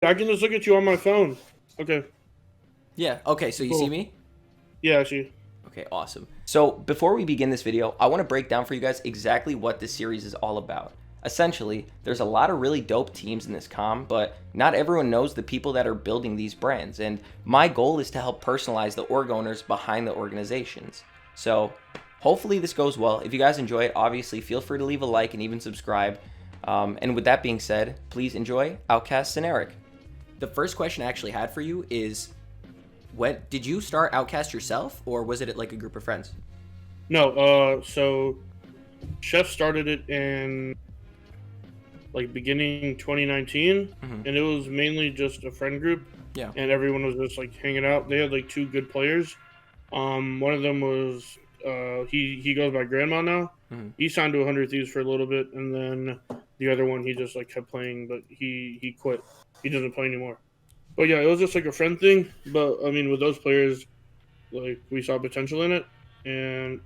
I can just look at you on my phone. Okay. Yeah, okay, so you see Cool. me? Yeah, I see. Okay, awesome. So before we begin this video, I want to break down for you guys exactly what this series is all about. Essentially, there's a lot of really dope teams in this comm, but not everyone knows the people that are building these brands, and my goal is to help personalize the org owners behind the organizations. So hopefully this goes well. If you guys enjoy it, obviously feel free to leave a like and even subscribe. And with that being said, please enjoy Outcast Senaric. The first question I actually had for you is, when did you start Outcast yourself, or was it like a group of friends? No, so Chef started it in like beginning 2019, Mm-hmm. and it was mainly just a friend group, Yeah. and everyone was just like hanging out. They had like two good players. One of them was he goes by Grandma now. Mm-hmm. He signed to 100 Thieves for a little bit, and then the other one he just like kept playing, but he quit. He doesn't play anymore. But yeah, it was just like a friend thing. But I mean, with those players, like we saw potential in it, and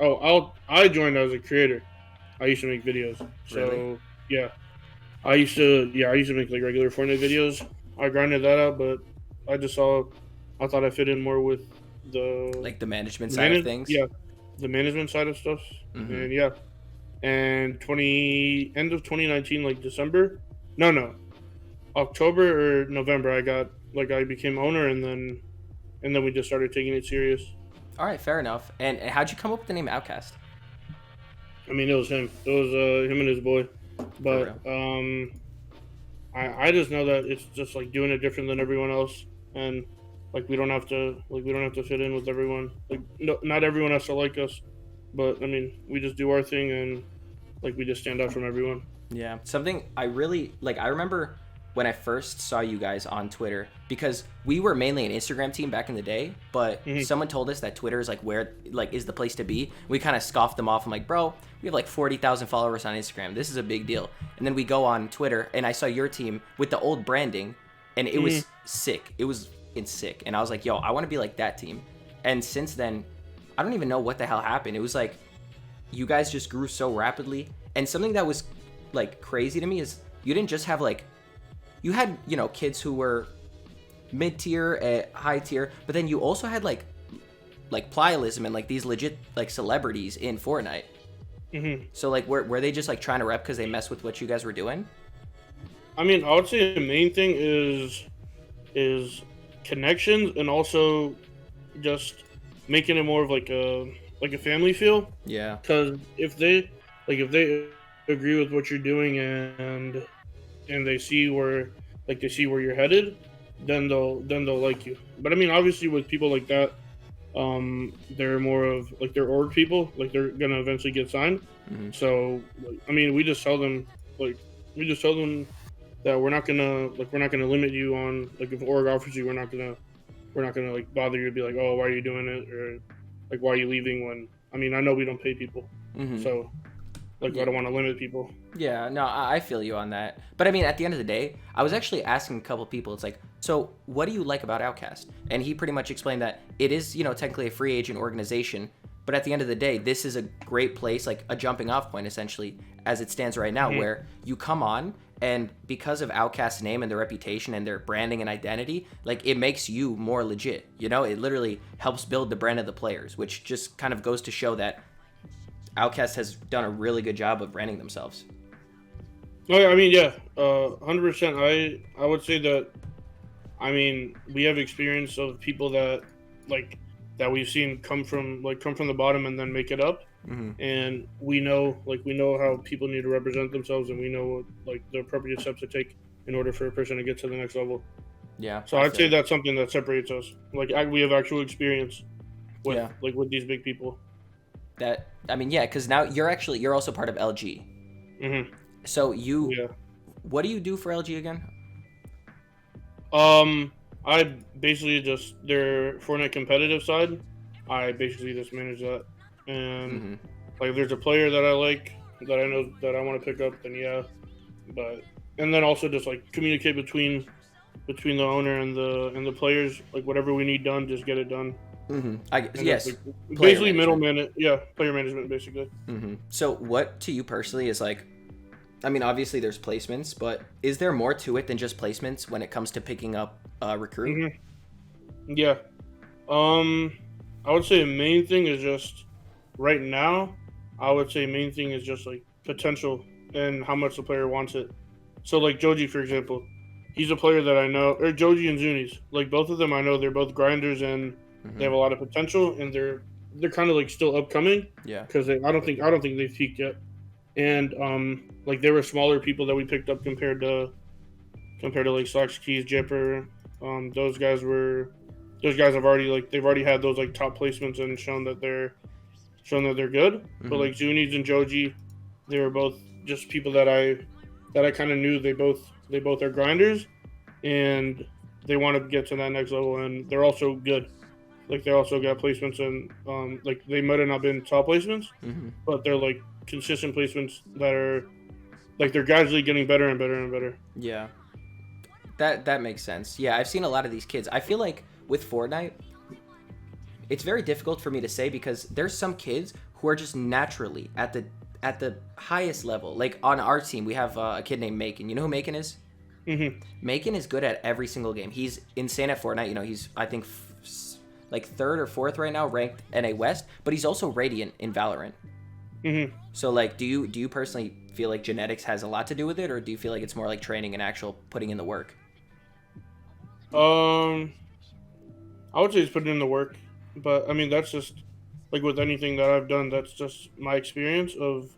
I joined as a creator. I used to make videos, Really? so yeah, I used to make like regular Fortnite videos. I grinded that out, but I just saw I thought I fit in more with the Like the management the side of manage things? yeah the management side of stuff, Mm-hmm. and yeah, and 20 end of 2019 like December, no October or November I became owner, and then we just started taking it serious. All right, fair enough. And how'd you come up with the name Outcast? I mean, it was him. It was him and his boy. For But real? I just know that it's just like doing it different than everyone else, and like we don't have to fit in with everyone. Like no, not everyone has to like us, but I mean, we just do our thing, and like we just stand out from everyone. Yeah. Something I really like, I remember when I first saw you guys on Twitter, because we were mainly an Instagram team back in the day, but Hmm. someone told us that Twitter is like where like is the place to be. We kind of scoffed them off. I'm like, bro, we have like 40,000 followers on Instagram. This is a big deal. And then we go on Twitter and I saw your team with the old branding, and it Hmm. was sick. It's sick. And I was like, yo, I want to be like that team. And since then, I don't even know what the hell happened. It was like you guys just grew so rapidly. And something that was like crazy to me is you didn't just have like, you had, kids who were mid tier, high tier, but then you also had like Plyalism and like these legit like celebrities in Fortnite. Hmm. So like were they just like trying to rep because they messed with what you guys were doing? I mean, I would say the main thing is connections, and also just making it more of like a family feel. Yeah. Because if they agree with what you're doing, and they see where you're headed, then they'll like you. But I mean, obviously, with people like that, they're more of like they're org people, like they're gonna eventually get signed. Hmm. So like, I mean, like we just tell them that we're not gonna limit you on, like, if org offers you, we're not gonna like bother you to be like, oh, why are you doing it, or like, why are you leaving, when I mean, I know we don't pay people, Hmm. so like I Yeah. don't want to limit people. Yeah, no, I feel you on that. But I mean, at the end of the day, I was actually asking a couple people, it's like, so what do you like about Outcast? And he pretty much explained that it is, technically a free agent organization, but at the end of the day, this is a great place, like a jumping off point, essentially, as it stands right now, Hmm. where you come on, and because of Outcast's name and their reputation and their branding and identity, like it makes you more legit. It literally helps build the brand of the players, which just kind of goes to show that Outcast has done a really good job of branding themselves. No, I mean, yeah, 100%. I would say that, I mean, we have experience of people like that we've seen come from the bottom and then make it up, Hmm. and we know how people need to represent themselves, and we know what, like, the appropriate steps to take in order for a person to get to the next level. Yeah, So I I'd feel say you. that's something that separates us. Like, we have actual experience with Yeah. with these big people. That I mean, yeah, because now you're also part of LG. Hmm. So Yeah. what do you do for LG again? I basically just their Fortnite competitive side. I basically just manage that, and Hmm. like if there's a player that I like, that I know that I want to pick up, then yeah. But and then also just like communicate between the owner and the players. Like, whatever we need done, just get it done. Hmm. And that's Yes, like player basically management. middleman. Yeah, player management basically. So what to you personally is like I mean, obviously there's placements, but is there more to it than just placements when it comes to picking up a recruit? Mm-hmm. Yeah. I would say the main thing is just right now. I would say main thing is just like potential and how much the player wants it. So like Joji, for example, he's a player that I know, or Joji and Zunis, like both of them, I know they're both grinders and they have a lot of potential, and they're kind of like still upcoming. Yeah. Because I don't think they've peaked yet, and like they were smaller people that we picked up compared to like Slacks Keys, Jipper. Those guys have already like they've already had those like top placements and shown that they're good. Mm-hmm. But like Zunis and Joji, they were both just people that I kind of knew they both are grinders, and they want to get to that next level, and they're also good. Like they also got placements, and like they might have not been top placements, Mm-hmm. but they're like consistent placements that are like they're gradually getting better and better and better. Yeah. That makes sense. Yeah, I've seen a lot of these kids. I feel like with Fortnite, it's very difficult for me to say because there's some kids who are just naturally at the highest level. Like on our team, we have a kid named Macon. You know who Macon is? Mm-hmm. Macon is good at every single game. He's insane at Fortnite. You know, he's I think like third or fourth right now, ranked NA West. But he's also Radiant in Valorant. Mm-hmm. So like, do you personally feel like genetics has a lot to do with it, or do you feel like it's more like training and actual putting in the work? I would say it's putting in the work, but I mean that's just like with anything that I've done. That's just my experience of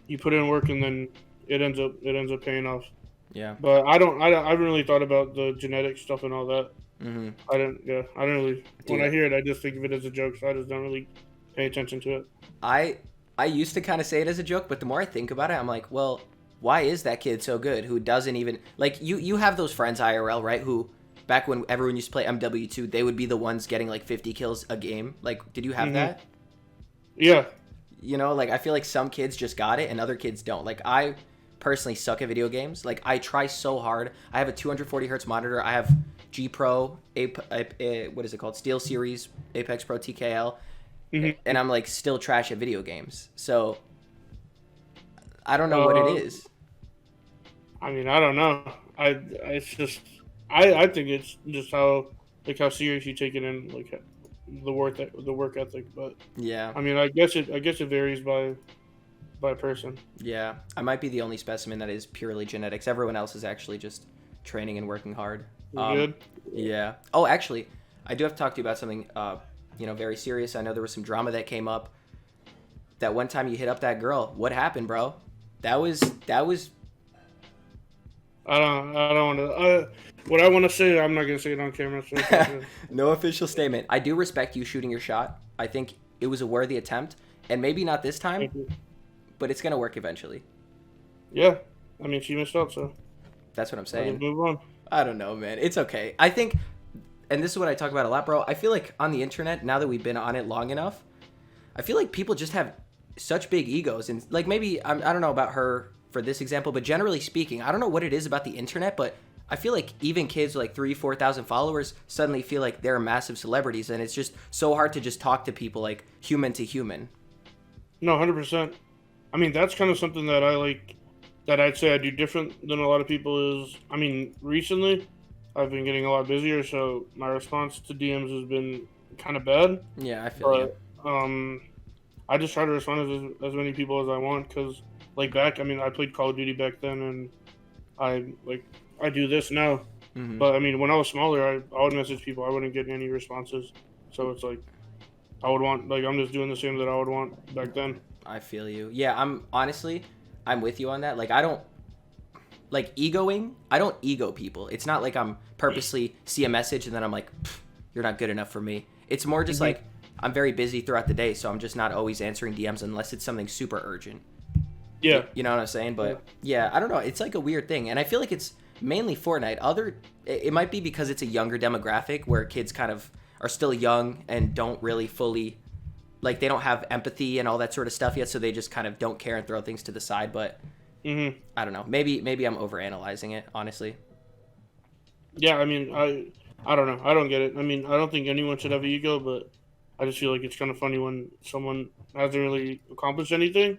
you put in work and then it ends up paying off. Yeah. But I haven't really thought about the genetic stuff and all that. Mm-hmm. I don't really. When Yeah. I hear it, I just think of it as a joke. So I just don't really pay attention to it. I used to kind of say it as a joke, but the more I think about it, I'm like, well, why is that kid so good who doesn't even like you have those friends IRL, right? Who back when everyone used to play MW2, they would be the ones getting like 50 kills a game. Like, did you have Mhm. that? Yeah. You know, like I feel like some kids just got it and other kids don't. Like I personally suck at video games. Like I try so hard. I have a 240 hertz monitor. I have G Pro, what is it called? Steel Series, Apex Pro TKL, Mhm. and I'm like still trash at video games. So I don't know what it is. I mean, I don't know. It's just I think it's just how serious you take it in, like the work ethic. But Yeah. I mean, I guess it varies by person. Yeah, I might be the only specimen that is purely genetics. Everyone else is actually just training and working hard. You good? Yeah. Oh, actually, I do have to talk to you about something, very serious. I know there was some drama that came up. That one time you hit up that girl. What happened, bro? That was. I don't want to. What I want to say, I'm not gonna say it on camera. So No official statement. I do respect you shooting your shot. I think it was a worthy attempt, and maybe not this time, Thank you. but it's gonna work eventually. Yeah, I mean, she missed out, so That's what I'm let's saying. move on. I don't know, man. It's okay. I think, and this is what I talk about a lot, bro. I feel like on the internet, now that we've been on it long enough, I feel like people just have such big egos. And like maybe, I don't know about her for this example, but generally speaking, I don't know what it is about the internet, but I feel like even kids with like 3,000-4,000 followers suddenly feel like they're massive celebrities. And it's just so hard to just talk to people like human to human. No, 100%. I mean, that's kind of something that I like. That I'd say I do different than a lot of people is, I mean, recently I've been getting a lot busier, so my response to DMs has been kind of bad. Yeah, I feel you. But I just try to respond to as many people as I want because, like, I mean, I played Call of Duty back then, and I do this now. Mm-hmm. But I mean, when I was smaller, I would message people. I wouldn't get any responses, so it's like I would want, like, I'm just doing the same that I would want back then. I feel you. Yeah, I'm with you on that. Like, I don't ego people. It's not like I'm purposely see a message and then I'm like, you're not good enough for me. It's more just like I'm very busy throughout the day, so I'm just not always answering DMs unless it's something super urgent. Yeah. You know what I'm saying? But yeah, I don't know. It's like a weird thing. And I feel like it's mainly Fortnite. It might be because it's a younger demographic where kids kind of are still young and don't really fully, like, they don't have empathy and all that sort of stuff yet, so they just kind of don't care and throw things to the side. But I don't know. Maybe I'm overanalyzing it, honestly. Yeah, I mean, I don't know. I don't get it. I mean, I don't think anyone should have an ego, but I just feel like it's kind of funny when someone hasn't really accomplished anything,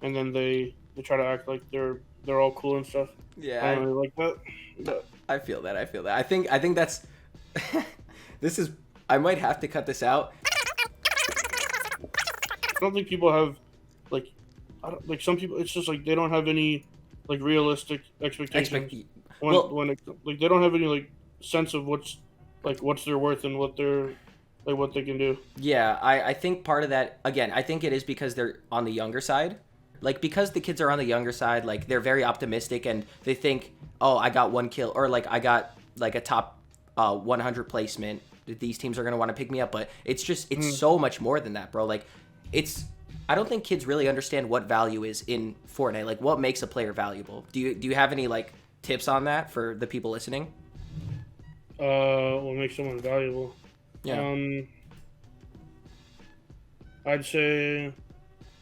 and then they they try to act like they're all cool and stuff. Yeah, I don't really like that. But I feel that. I think that's. This is. I might have to cut this out. I don't think people have like, like some people. It's just like they don't have any like realistic expectations when it, like they don't have any like sense of what's their worth and what they can do. Yeah, I think part of that, again, I think it is because they're on the younger side. Like, because the kids are on the younger side, like, they're very optimistic and they think, oh, I got 1 kill, or like, I got like a top 100 placement. These teams are going to want to pick me up. But it's just, it's so much more than that, bro. Like, I don't think kids really understand what value is in Fortnite. Like, what makes a player valuable? Do you have any, like, tips on that for the people listening? What makes someone valuable? Yeah. I'd say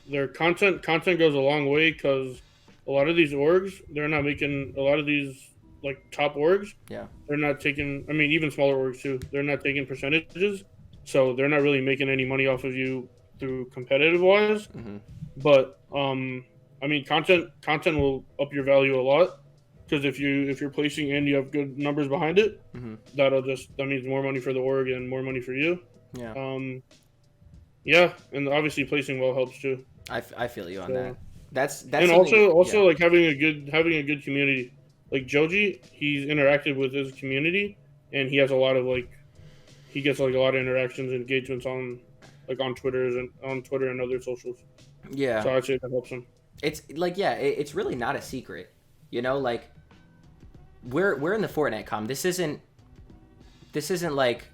their content goes a long way, because a lot of these orgs, they're not making a lot of these like top orgs. Yeah. They're not taking. I mean, even smaller orgs too. They're not taking percentages, so they're not really making any money off of you through competitive wise. Mm-hmm. But I mean, content will up your value a lot, because if you're placing and you have good numbers behind it, that means more money for the org and more money for you. Yeah. Yeah, and obviously placing well helps too. I feel you on that. That's and also like having a good community. Like Joji, he's interacted with his community, and he has a lot of he gets like a lot of interactions and engagements on Twitter and other socials. Yeah. So I'd say that helps him. It's like, yeah, it's really not a secret, you know. Like, we're in the Fortnite com. This isn't like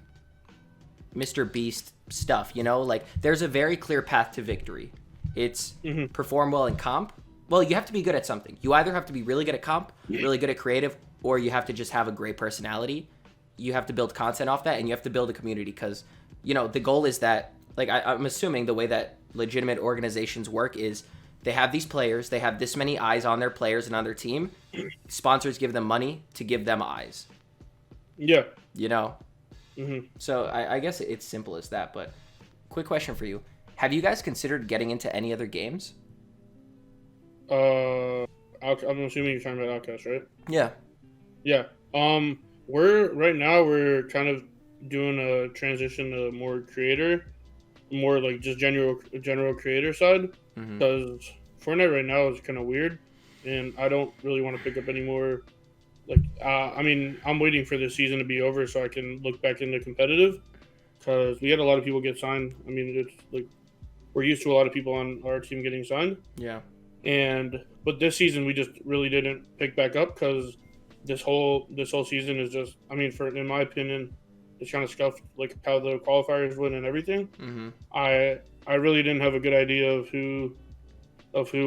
Mr. Beast stuff, you know. Like, there's a very clear path to victory. It's perform well in comp. Well, you have to be good at something. You either have to be really good at comp, really good at creative, or you have to just have a great personality. You have to build content off that, and you have to build a community, because, you know, the goal is that, like, I'm assuming the way that legitimate organizations work is they have these players, they have this many eyes on their players and on their team. Sponsors give them money to give them eyes. Yeah. You know? So I guess it's simple as that, but quick question for you. Have you guys considered getting into any other games? I'm assuming you're talking about Outcast, right? Yeah. Yeah. We're kind of doing a transition to more creator, more like just general creator side, because Fortnite right now is kind of weird, and I don't really want to pick up any more. I mean, I'm waiting for this season to be over so I can look back into competitive, because we had a lot of people get signed. I mean, it's like we're used to a lot of people on our team getting signed. Yeah. But this season we just really didn't pick back up, because this whole season is just, I mean, in my opinion, it's kind of scuffed, like how the qualifiers went and everything. I really didn't have a good idea of who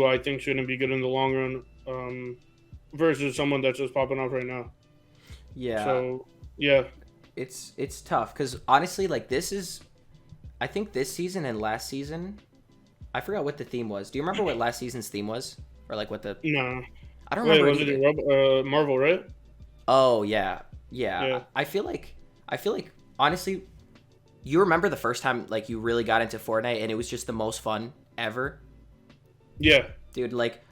I think shouldn't be good in the long run, versus someone that's just popping off right now. Yeah. So yeah, it's tough, because honestly, like, I think this season and last season, I forgot what the theme was. Do you remember what last season's theme was, or like what the? No. I don't remember. Was it Marvel, right? Oh yeah. I feel like honestly, you remember the first time like you really got into Fortnite and it was just the most fun ever? Yeah. Dude, like,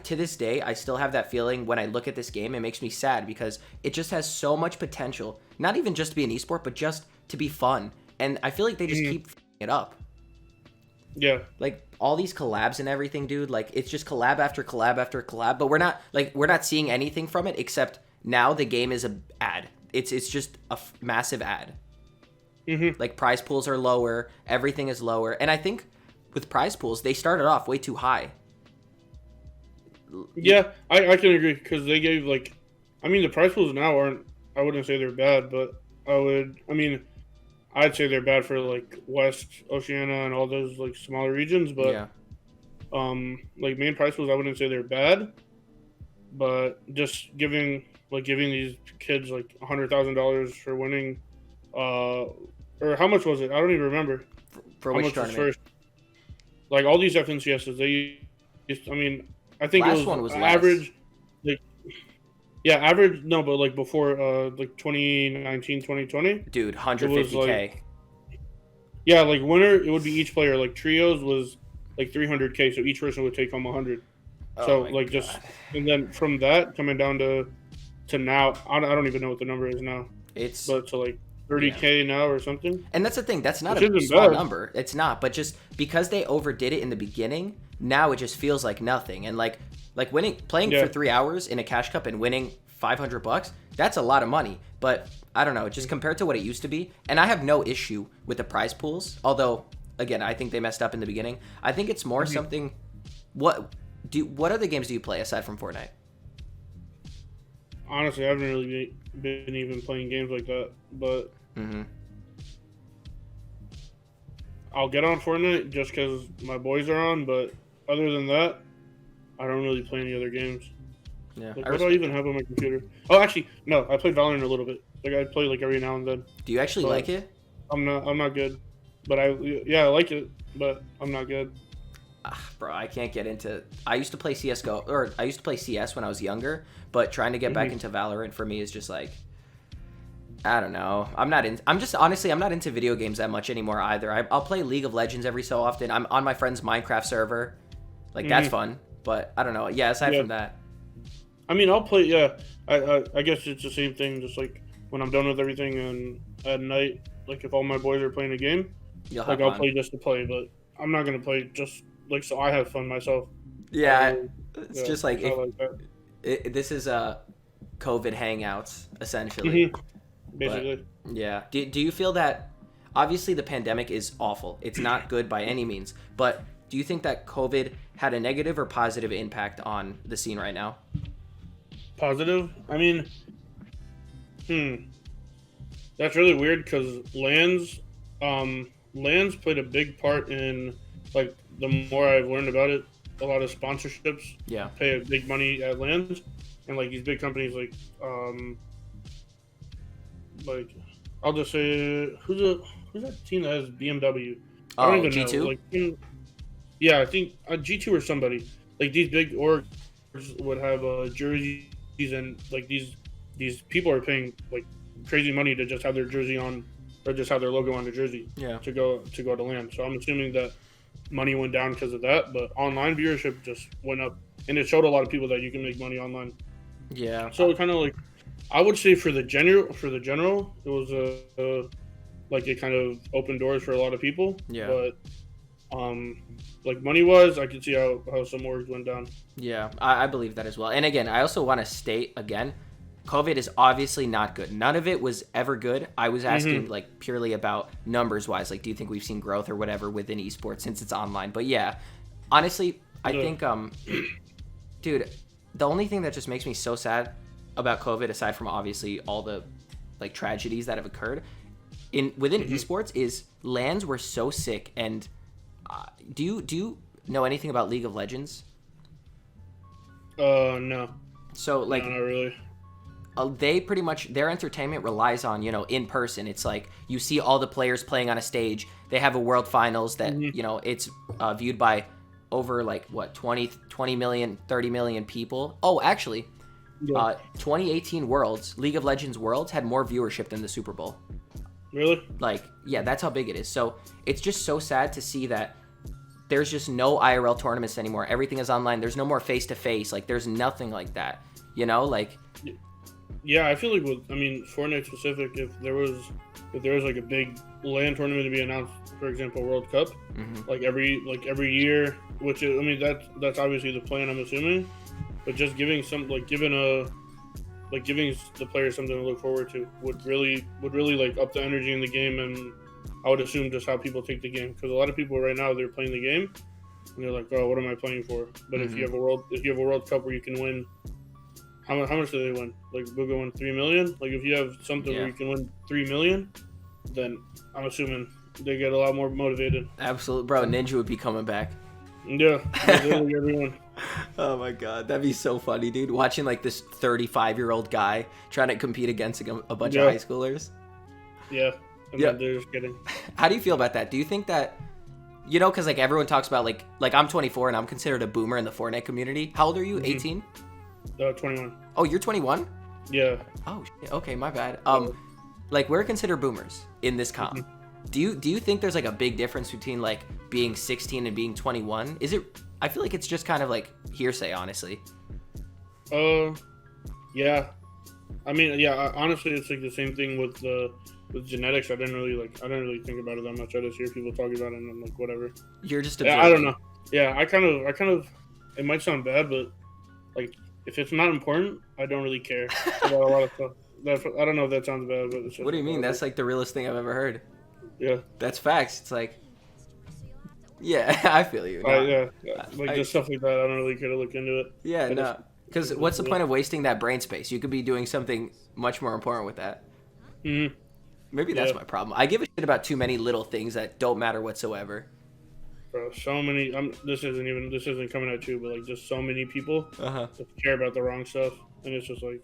to this day, I still have that feeling when I look at this game. It makes me sad, because it just has so much potential. Not even just to be an esport, but just to be fun. And I feel like they just keep it up. Yeah. Like, all these collabs and everything, dude, like, it's just collab after collab after collab, but we're not seeing anything from it, except now the game is a ad. It's just a massive ad. Like, prize pools are lower, everything is lower, and I think with prize pools, they started off way too high. Yeah, I can agree, because they gave, like, I mean, the prize pools now aren't, I wouldn't say they're bad, but I'd say they're bad for, like, West, Oceania, and all those, like, smaller regions, but, yeah. Like, main prize pools, I wouldn't say they're bad, but just giving these kids, like, $100,000 for winning, or how much was it? I don't even remember. For how which much tournament? was first. Like, all these FNCSs, I think last it was, one was average, less. Average, no, but, like, before, like, 2019, 2020. Dude, 150K. Yeah, like, winner, it would be each player. Like, trios was, like, 300K, so each person would take home 100. So Oh my like god. just and then from that coming down to now, I don't even know what the number is now, It's but to like yeah. 30K now or something, And that's the thing. That's not which a isn't small bad. number. It's not. But just because they overdid it in the beginning, now it just feels like nothing. And like playing for Yeah. 3 hours in a cash cup and winning $500, that's a lot of money. But I don't know, just compared to what it used to be. And I have no issue with the prize pools. Although, again, I think they messed up in the beginning. I think it's more something. What other games do you play aside from Fortnite? Honestly, I haven't really been even playing games like that, but Mm-hmm. I'll get on Fortnite just because my boys are on. But other than that, I don't really play any other games. Yeah. Like, I what do I respect even that. have on my computer? Oh, actually, no. I play Valorant a little bit. Like, I play like every now and then. Do you actually But like it? I'm not good. But I like it, but I'm not good. Bro, I can't get into. I used to play CS:GO, or I used to play CS when I was younger, but trying to get back into Valorant for me is just like, I don't know. I'm just honestly, I'm not into video games that much anymore either. I'll play League of Legends every so often. I'm on my friend's Minecraft server, like that's fun. But I don't know. Yeah, aside Yeah. from that, I mean, I'll play. Yeah, I guess it's the same thing. Just like when I'm done with everything and at night, like if all my boys are playing a game, you'll like hop I'll on. play just to play. But I'm not gonna play just like so I have fun myself. Yeah, Uh, it's yeah, just like it's not like that. this is COVID hangouts essentially. Basically. But yeah, do you feel that obviously the pandemic is awful? It's not good by any means. But do you think that COVID had a negative or positive impact on the scene right now? Positive. I mean, that's really weird because lands played a big part in like the more I've learned about it. A lot of sponsorships Yeah. pay a big money at lands, and like these big companies like I'll just say who's that team that has BMW? I don't Oh, even G2? know. Like, yeah, I think G2 or somebody. Like these big orgs would have jerseys, and like these people are paying like crazy money to just have their jersey on, or just have their logo on the jersey. Yeah. To go to LAN. So I'm assuming that money went down because of that, but online viewership just went up, and it showed a lot of people that you can make money online. Yeah. So kind of like I would say for the general, it was like it kind of opened doors for a lot of people. Yeah. But like money wise, I could see how some orgs went down. Yeah, I believe that as well. And again, I also want to state again, COVID is obviously not good. None of it was ever good. I was asking like purely about numbers wise. Like, do you think we've seen growth or whatever within esports since it's online? But yeah, honestly, I think, dude, the only thing that just makes me so sad about COVID, aside from obviously all the like tragedies that have occurred within esports, is LANs were so sick. And do you know anything about League of Legends? No. So like, No, not really. they pretty much, their entertainment relies on, in person. It's like you see all the players playing on a stage. They have a world finals that, it's viewed by over like what, 20 million, 30 million people. Oh, actually, 2018 Worlds, League of Legends Worlds had more viewership than the Super Bowl. Really? Like, yeah, that's how big it is. So it's just so sad to see that there's just no IRL tournaments anymore. Everything is online. There's no more face-to-face. Like, there's nothing like that, like. Yeah, I feel like Fortnite specific, if there was like a big LAN tournament to be announced, for example, World Cup, like every year, which is, that's obviously the plan, I'm assuming, but just giving the players something to look forward to would really like up the energy in the game, and I would assume just how people take the game, because a lot of people right now, they're playing the game and they're like, oh, what am I playing for? But if you have a World Cup where you can win. How much do they win? Like, Google won 3 million? Like, if you have something where you can win 3 million, then I'm assuming they get a lot more motivated. Absolutely. Bro, Ninja would be coming back. Yeah, literally everyone. Oh my god, that'd be so funny, dude. Watching like this 35-year-old guy trying to compete against a bunch of high schoolers. Yeah, they're just kidding. How do you feel about that? Do you think that, because like everyone talks about like I'm 24 and I'm considered a boomer in the Fortnite community. How old are you? 18? 21. Oh, you're 21? Yeah. Oh, shit. Okay, my bad. Like, we're considered boomers in this comp. Do you think there's like a big difference between like being 16 and being 21? I feel like it's just kind of like hearsay, honestly. Yeah. I mean, yeah. Honestly, it's like the same thing with genetics. I didn't really think about it that much. I just hear people talking about it, and I'm like, whatever. You're just observing. I don't know. Yeah, I kind of. It might sound bad, but like if it's not important, I don't really care about a lot of stuff. I don't know if that sounds bad, but it's just what do you mean? That's like the realest thing I've ever heard. Yeah, that's facts. It's like, yeah, I feel you. No, yeah, like just stuff like that. I don't really care to look into it. Yeah, no. Because what's the point of wasting that brain space? You could be doing something much more important with that. Mm-hmm. Maybe that's my problem. I give a shit about too many little things that don't matter whatsoever. Bro, so many. This isn't coming at you, but like just so many people that care about the wrong stuff, and it's just like,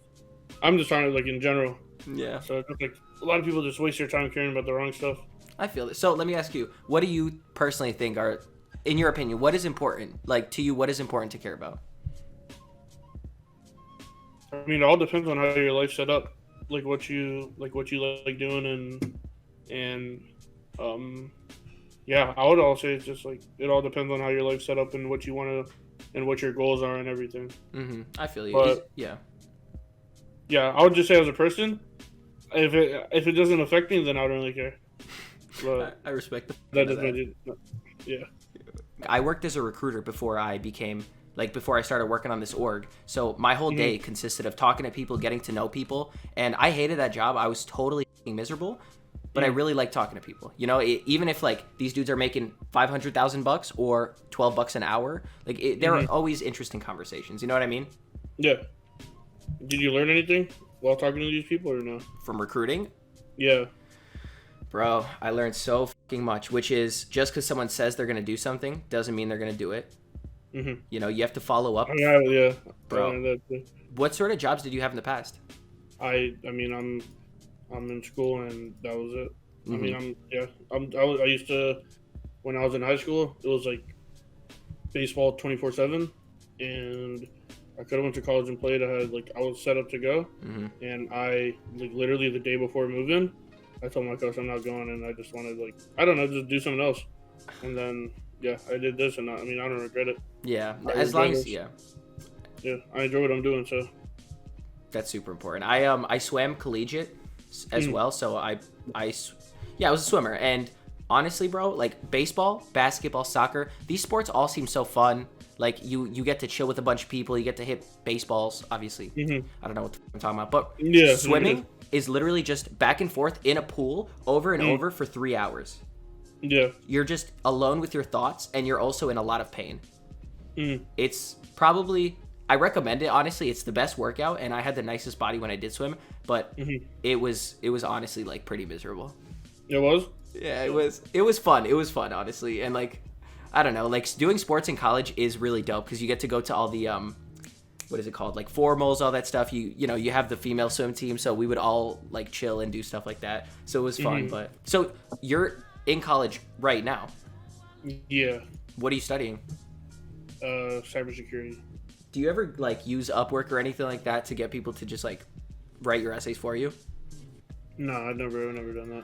I'm just trying to like in general. Yeah. So it's like a lot of people just waste their time caring about the wrong stuff. I feel it. So let me ask you, what do you personally think are, in your opinion, what is important? Like to you, what is important to care about? I mean, it all depends on how your life's set up, like what you like doing, and yeah, I would all say it's just like it all depends on how your life's set up and what you want to, and what your goals are and everything. I feel you. But, yeah, I would just say as a person, if it doesn't affect me, then I don't really care. But I respect that. Yeah. I worked as a recruiter before I started working on this org. So my whole day consisted of talking to people, getting to know people, and I hated that job. I was totally miserable, but I really like talking to people. You know, even if like these dudes are making $500,000 or $12 an hour, like there are always interesting conversations. You know what I mean? Yeah. Did you learn anything while talking to these people or no? From recruiting? Yeah. Bro, I learned so fucking much, which is just because someone says they're gonna do something doesn't mean they're gonna do it. You know, you have to follow up. Yeah. Bro, what sort of jobs did you have in the past? I mean, I'm in school and that was it. I mean, I used to, when I was in high school, it was like baseball 24/7, and I could have went to college and played. I was set up to go, and I like literally the day before moving, I told my coach I'm not going, and I just wanted just do something else, and then I did this, and I don't regret it. Yeah, as long as I enjoy what I'm doing, so that's super important. I swam collegiate as well, so I was a swimmer, and honestly, bro, like baseball, basketball, soccer, these sports all seem so fun. Like you get to chill with a bunch of people, you get to hit baseballs, obviously. I don't know what I'm talking about, but swimming is literally just back and forth in a pool over and over for 3 hours. Yeah. You're just alone with your thoughts, and you're also in a lot of pain. It's probably, I recommend it, honestly. It's the best workout, and I had the nicest body when I did swim, but it was honestly like pretty miserable. It was? Yeah, it was fun. It was fun, honestly. And like, I don't know, like doing sports in college is really dope because you get to go to all the what is it called, like formals, all that stuff. You know, you have the female swim team, so we would all like chill and do stuff like that. So it was fun. But so you're in college right now? Yeah. What are you studying? Cybersecurity. Do you ever like use Upwork or anything like that to get people to just like write your essays for you? No, I've never done that.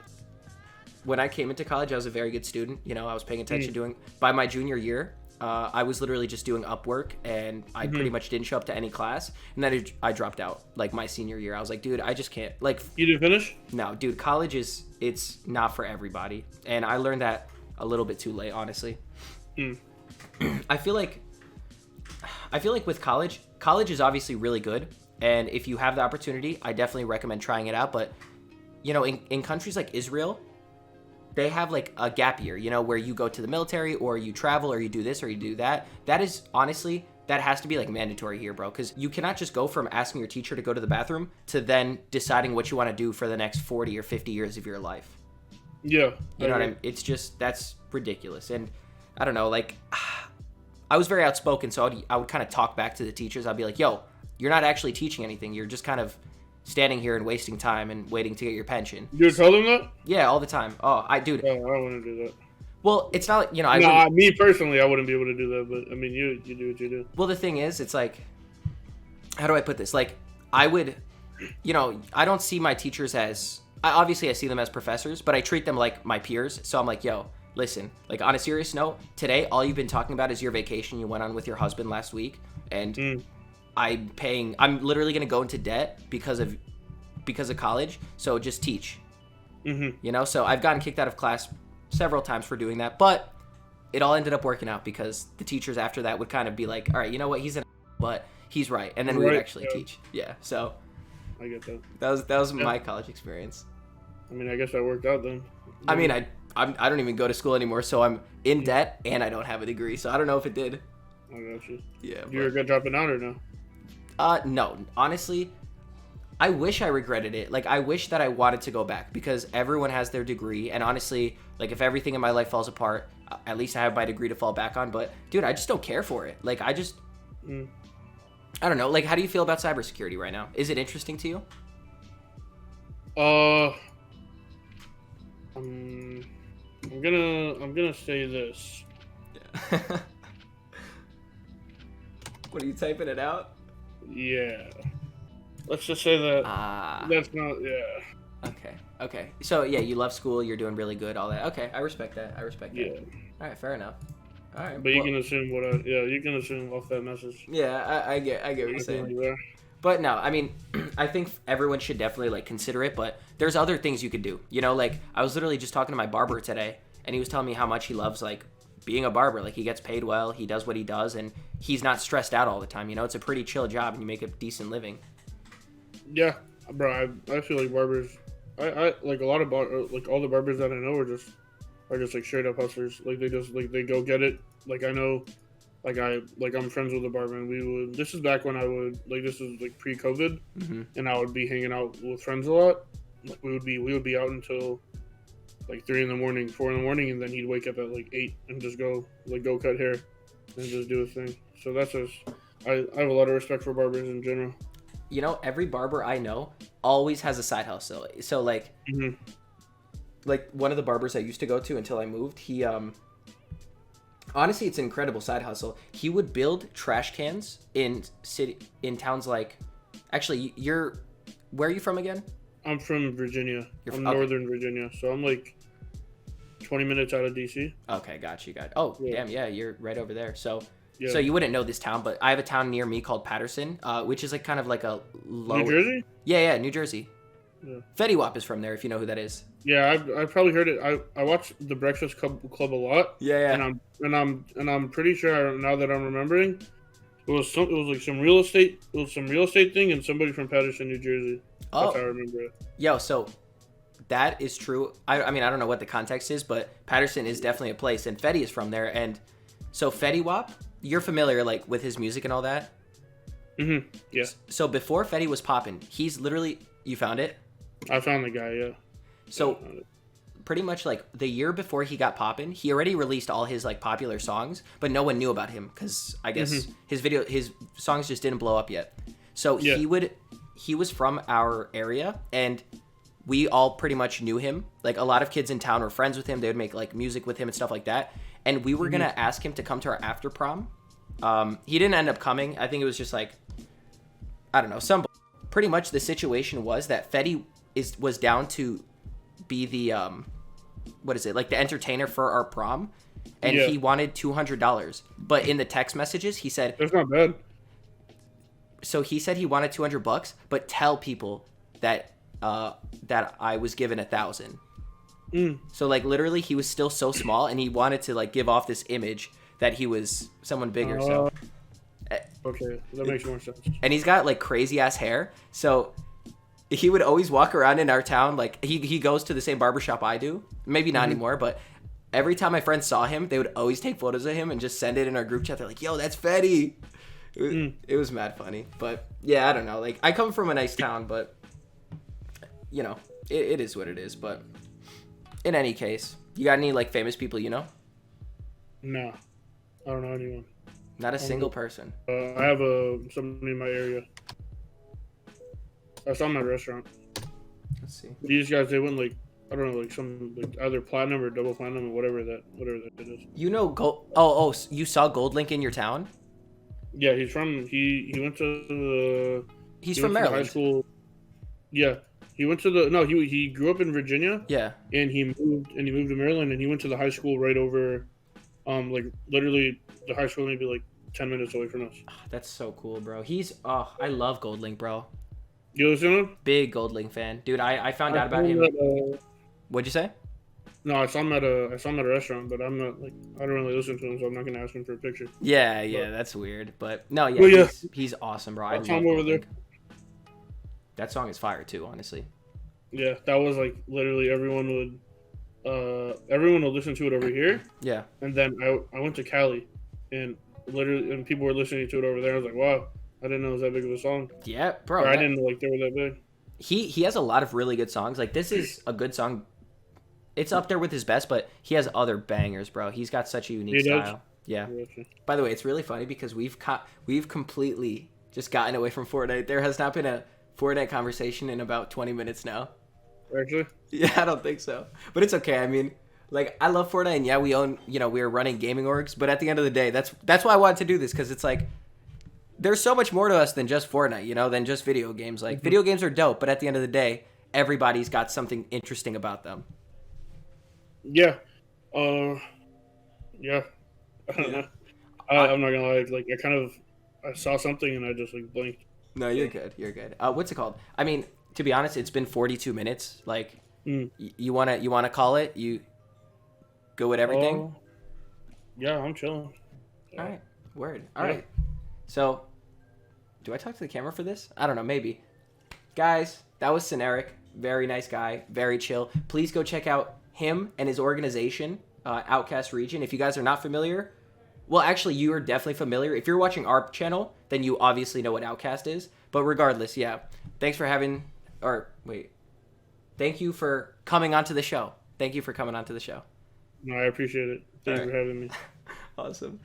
When I came into college, I was a very good student. You know, I was paying attention by my junior year, I was literally just doing Upwork, and I pretty much didn't show up to any class. And then I dropped out like my senior year. I was like, dude, I just can't. Like, you didn't finish? No, dude, college it's not for everybody. And I learned that a little bit too late, honestly. I feel like with college is obviously really good. And if you have the opportunity, I definitely recommend trying it out. But, you know, in countries like Israel, they have like a gap year, you know, where you go to the military or you travel or you do this or you do that. That is honestly, that has to be like mandatory here, bro. Because you cannot just go from asking your teacher to go to the bathroom to then deciding what you want to do for the next 40 or 50 years of your life. Yeah. You know what I mean? It's just, that's ridiculous. And I don't know, like, I was very outspoken, so I would kind of talk back to the teachers. I'd be like, yo, you're not actually teaching anything. You're just kind of standing here and wasting time and waiting to get your pension. You tell them that? Yeah, all the time. Oh, dude. Oh, I don't want to do that. Well, it's not, you know, me personally, I wouldn't be able to do that, but I mean, you do what you do. Well, the thing is, it's like, how do I put this? Like, I would, you know, I don't see my teachers as, obviously I see them as professors, but I treat them like my peers. So I'm like, yo, listen, like on a serious note, today all you've been talking about is your vacation you went on with your husband last week, and I'm literally gonna go into debt because of college. So just teach. You know, so I've gotten kicked out of class several times for doing that, but it all ended up working out because the teachers after that would kind of be like, all right, you know what, he's but he's right, and then we would actually teach. Yeah, so I get that. That was my college experience. I mean, I guess that worked out then. I mean, I don't even go to school anymore, so I'm in debt and I don't have a degree, so I don't know if it did. I got you. Yeah. Do you regret dropping out or no? No. Honestly, I wish I regretted it. Like, I wish that I wanted to go back because everyone has their degree, and honestly, like, if everything in my life falls apart, at least I have my degree to fall back on. But dude, I just don't care for it. Like, I don't know. Like, how do you feel about cybersecurity right now? Is it interesting to you? I'm gonna say this. Yeah. What, are you typing it out? Yeah. Let's just say that that's not. Yeah. Okay. So yeah, you love school. You're doing really good. All that. Okay, I respect that. Yeah. All right, fair enough. All right. But you can assume you can assume off that message. Yeah, I get what you're saying. But no, I mean, I think everyone should definitely like consider it. But there's other things you could do. You know, like I was literally just talking to my barber today, and he was telling me how much he loves like being a barber. Like he gets paid well, he does what he does, and he's not stressed out all the time. You know, it's a pretty chill job, and you make a decent living. Yeah, bro. I feel like barbers. I like a lot of like all the barbers that I know are just like straight up hustlers. Like they just like they go get it. Like I know, I'm friends with a barber, and this is back when I would like this is like pre-COVID, and I would be hanging out with friends a lot. Like we would be out until like 3 in the morning, 4 in the morning, and then he'd wake up at like 8 and just go cut hair and just do his thing. So that's just I have a lot of respect for barbers in general. You know, every barber I know always has a side hustle. So like, like one of the barbers I used to go to until I moved, he honestly, it's an incredible side hustle. He would build trash cans in towns like, actually, where are you from again? I'm from Virginia. I'm Northern Virginia, so I'm like 20 minutes out of DC. Okay, got you. Oh, yeah. Damn, yeah, you're right over there. So. Yeah. So you wouldn't know this town, but I have a town near me called Patterson, which is like kind of like a low. New Jersey? Yeah, New Jersey. Yeah. Fetty Wap is from there, if you know who that is. Yeah, I've probably heard it. I watch The Breakfast Club a lot. Yeah. And I'm pretty sure now that I'm remembering, it was like some real estate. It was some real estate thing, and somebody from Patterson, New Jersey. That's how I remember it. Yo, so that is true. I mean, I don't know what the context is, but Patterson is definitely a place, and Fetty is from there, and so Fetty Wap. You're familiar, like, with his music and all that? Yeah. So before Fetty was popping, he's literally... You found it? I found the guy, yeah. So, pretty much, like, the year before he got popping, he already released all his, like, popular songs, but no one knew about him, because I guess his songs just didn't blow up yet. So, he was from our area, and we all pretty much knew him. Like, a lot of kids in town were friends with him. They would make, like, music with him and stuff like that. And we were going to ask him to come to our after prom. He didn't end up coming. I think it was just like, I don't know. Pretty much the situation was that Fetty was down to be the, like the entertainer for our prom. And he wanted $200. But in the text messages, he said... That's not bad. So he said he wanted $200, but tell people that I was given $1,000. So like literally he was still so small, and he wanted to like give off this image that he was someone bigger. So okay, that makes more sense. And he's got like crazy ass hair, so he would always walk around in our town. Like he goes to the same barbershop I do, maybe not anymore, but every time my friends saw him, they would always take photos of him and just send it in our group chat. They're like, yo, that's Fetty. It was mad funny. But yeah, I don't know, like I come from a nice town, but you know, it is what it is. But in any case, you got any like famous people you know? No, I don't know anyone. Not a single person. I have somebody in my area. I saw my restaurant. Let's see. These guys, they went like, I don't know, like some like either platinum or double platinum or whatever that is. You know, you saw Goldlink in your town? Yeah, he went to He's from Maryland. High school. Yeah, He went to the no. He grew up in Virginia. Yeah. And he moved to Maryland, and he went to the high school right over, like literally the high school maybe like 10 minutes away from us. That's so cool, bro. I love Goldlink, bro. You listen to him? Big Goldlink fan, dude. I found out about him. What'd you say? No, I saw him at a restaurant, but I'm not like I don't really listen to him, so I'm not gonna ask him for a picture. Yeah, but, that's weird, but no, yeah, well, he's awesome, bro. I love over there. That song is fire too, honestly. Yeah, that was like literally everyone would listen to it over here. Yeah. And then I went to Cali, and people were listening to it over there. I was like, wow, I didn't know it was that big of a song. Yeah, bro. I didn't know like they were that big. He has a lot of really good songs. Like this is a good song. It's up there with his best, but he has other bangers, bro. He's got such a unique style. Yeah. By the way, it's really funny because we've completely just gotten away from Fortnite. There has not been a Fortnite conversation in about 20 minutes now. Actually? Yeah, I don't think so. But it's okay. I mean, like I love Fortnite, and yeah, we're running gaming orgs, but at the end of the day, that's why I wanted to do this, because it's like there's so much more to us than just Fortnite, than just video games. Like video games are dope, but at the end of the day, everybody's got something interesting about them. Yeah. Yeah. I don't know. I'm not gonna lie. Like I saw something and I just like blinked. No, you're good. You're good. What's it called? I mean, to be honest, it's been 42 minutes. Like, you wanna call it? You go with everything? Yeah, I'm chilling. All right. Word. All right. So, do I talk to the camera for this? I don't know. Maybe. Guys, that was Senaric. Very nice guy. Very chill. Please go check out him and his organization, Outcast Region. If you guys are not familiar, well, actually, you are definitely familiar. If you're watching our channel, then you obviously know what Outcast is. But regardless, yeah. Thank you for coming onto the show. Thank you for coming onto the show. No, I appreciate it. Thank you for having me. Awesome.